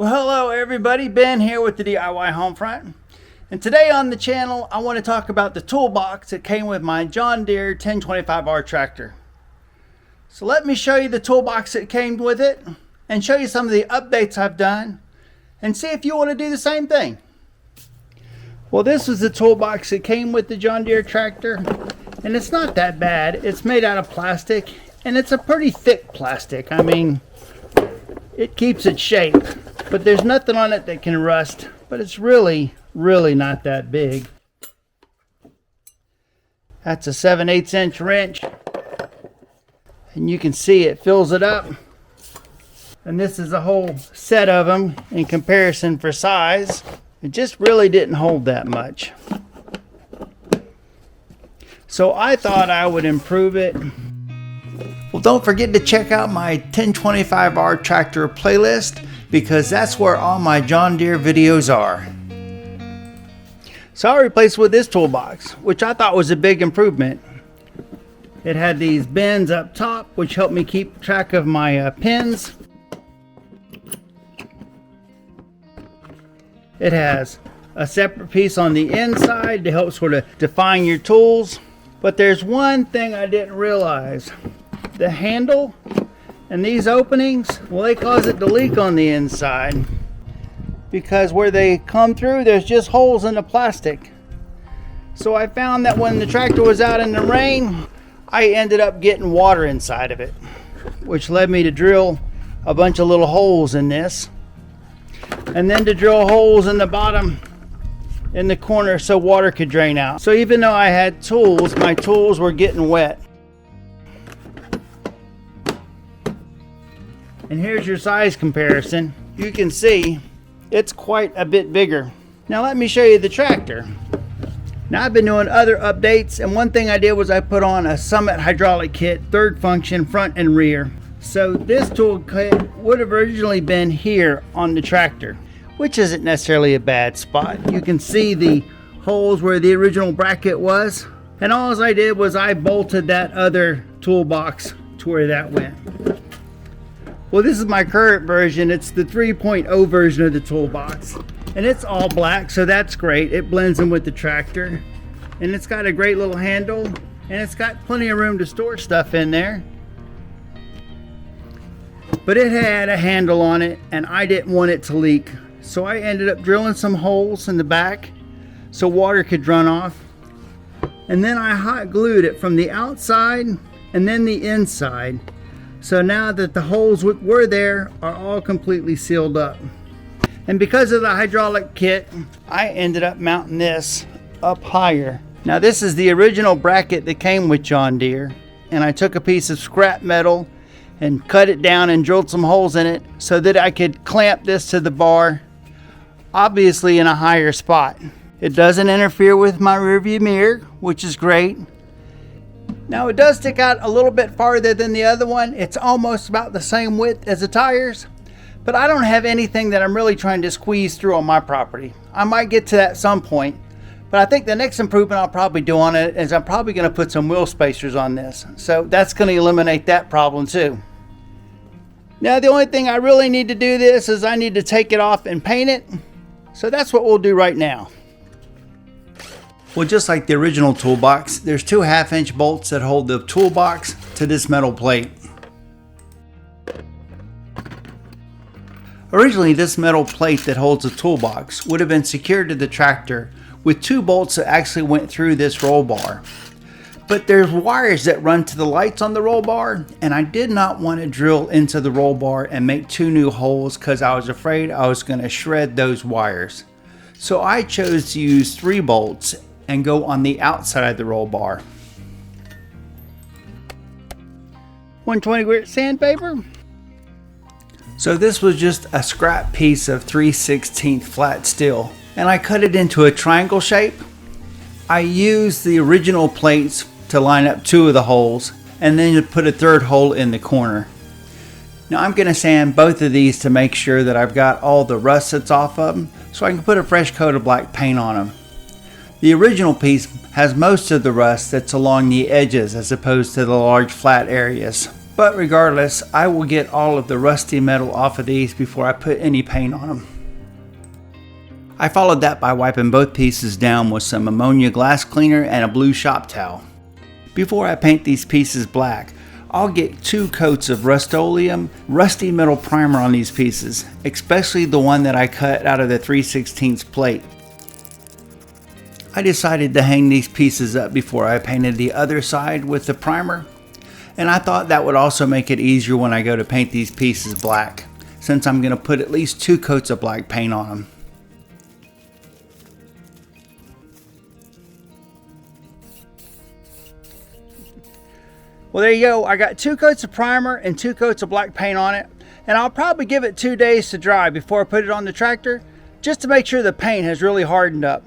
Well, hello everybody, Ben here with the DIY Homefront. And today on the channel, I want to talk about the toolbox that came with my John Deere 1025R tractor. So let me show you the toolbox that came with it and show you some of the updates I've done and see if you want to do the same thing. Well, this is the toolbox that came with the John Deere tractor, and it's not that bad. It's made out of plastic, and it's a pretty thick plastic. I mean, it keeps its shape, but there's nothing on it that can rust, but it's really not that big. That's a 7/8 inch wrench, and you can see it fills it up. And this is a whole set of them in comparison for size. It just really didn't hold that much. So I thought I would improve it. Well, don't forget to check out my 1025R tractor playlist, because that's where all my John Deere videos are. So I replaced with this toolbox, which I thought was a big improvement. It had these bins up top, which helped me keep track of my pins. It has a separate piece on the inside to help sort of define your tools. But there's one thing I didn't realize. The handle and these openings, well, they cause it to leak on the inside, because where they come through, there's just holes in the plastic. So I found that when the tractor was out in the rain, I ended up getting water inside of it, which led me to drill a bunch of little holes in this, and then to drill holes in the bottom in the corner so water could drain out. So even though I had tools, my tools were getting wet. And here's your size comparison. You can see it's quite a bit bigger. Now let me show you the tractor. Now I've been doing other updates, and one thing I did was I put on a Summit hydraulic kit, third function, front and rear. So this tool kit would have originally been here on the tractor, which isn't necessarily a bad spot. You can see the holes where the original bracket was, and all I did was I bolted that other toolbox to where that went. Well, this is my current version. It's the 3.0 version of the toolbox, and it's all black, so that's great. It blends in with the tractor, and it's got a great little handle, and it's got plenty of room to store stuff in there. But it had a handle on it, and I didn't want it to leak, so I ended up drilling some holes in the back so water could run off, and then I hot glued it from the outside and then the inside. So now that the holes were there are all completely sealed up. And because of the hydraulic kit, I ended up mounting this up higher. Now this is the original bracket that came with John Deere, and I took a piece of scrap metal and cut it down and drilled some holes in it so that I could clamp this to the bar, obviously in a higher spot. It doesn't interfere with my rearview mirror, which is great. Now it does stick out a little bit farther than the other one. It's almost about the same width as the tires, but I don't have anything that I'm really trying to squeeze through on my property. I might get to that at some point, but I think the next improvement I'll probably do on it is I'm probably going to put some wheel spacers on this. So that's going to eliminate that problem too. Now the only thing I really need to do this is I need to take it off and paint it. So that's what we'll do right now. Well, just like the original toolbox, there's two 1/2 inch bolts that hold the toolbox to this metal plate. Originally, this metal plate that holds the toolbox would have been secured to the tractor with two bolts that actually went through this roll bar. But there's wires that run to the lights on the roll bar, and I did not want to drill into the roll bar and make two new holes because I was afraid I was going to shred those wires. So I chose to use 3 bolts and go on the outside of the roll bar. 120 grit sandpaper. So this was just a scrap piece of 3/16 flat steel, and I cut it into a triangle shape. I used the original plates to line up 2 of the holes, and then to put a 3rd hole in the corner. Now I'm going to sand both of these to make sure that I've got all the rust that's off of them, so I can put a fresh coat of black paint on them. The original piece has most of the rust that's along the edges as opposed to the large flat areas, But regardless, I will get all of the rusty metal off of these before I put any paint on them. I followed that by wiping both pieces down with some ammonia glass cleaner and a blue shop towel. Before I paint these pieces black, I'll get 2 coats of Rust-Oleum rusty metal primer on these pieces, especially the one that I cut out of the 3/16 plate. I decided to hang these pieces up before I painted the other side with the primer, and I thought that would also make it easier when I go to paint these pieces black, since I'm going to put at least 2 coats of black paint on them. Well, there you go. I got 2 coats of primer and 2 coats of black paint on it, and I'll probably give it 2 days to dry before I put it on the tractor, just to make sure the paint has really hardened up.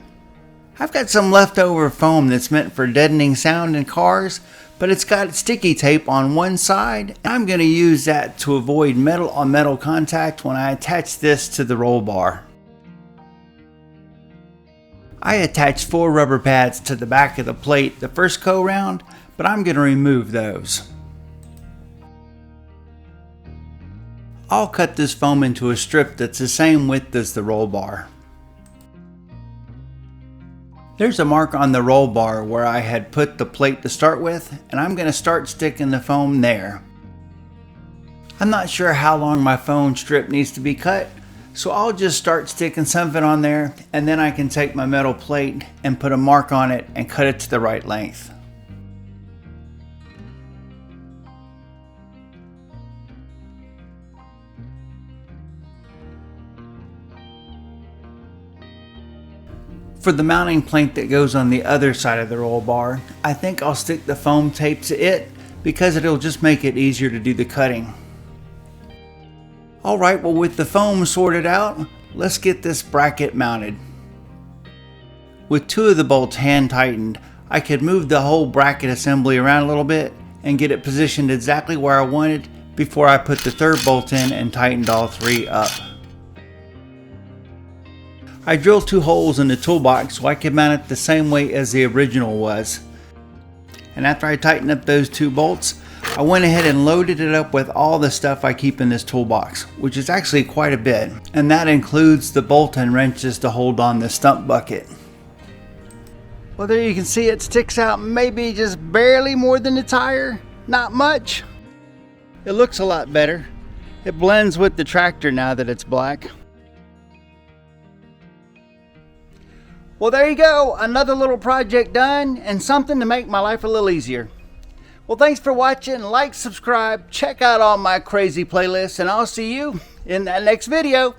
I've got some leftover foam that's meant for deadening sound in cars, but it's got sticky tape on one side. I'm going to use that to avoid metal on metal contact when I attach this to the roll bar. I attached 4 rubber pads to the back of the plate the first go round, but I'm going to remove those. I'll cut this foam into a strip that's the same width as the roll bar. There's a mark on the roll bar where I had put the plate to start with, and I'm going to start sticking the foam there. I'm not sure how long my foam strip needs to be cut, so I'll just start sticking some of it on there, and then I can take my metal plate and put a mark on it and cut it to the right length. For the mounting plank that goes on the other side of the roll bar, I think I'll stick the foam tape to it because it'll just make it easier to do the cutting. Alright, well, with the foam sorted out, let's get this bracket mounted. With 2 of the bolts hand tightened, I could move the whole bracket assembly around a little bit and get it positioned exactly where I wanted before I put the 3rd bolt in and tightened all 3 up. I drilled 2 holes in the toolbox so I could mount it the same way as the original was. And after I tightened up those 2 bolts, I went ahead and loaded it up with all the stuff I keep in this toolbox, which is actually quite a bit. And that includes the bolt and wrenches to hold on the stump bucket. Well, there you can see it sticks out maybe just barely more than the tire. Not much. It looks a lot better. It blends with the tractor now that it's black. Well, there you go, another little project done and something to make my life a little easier. Well, thanks for watching. Like, subscribe, check out all my crazy playlists, and I'll see you in that next video.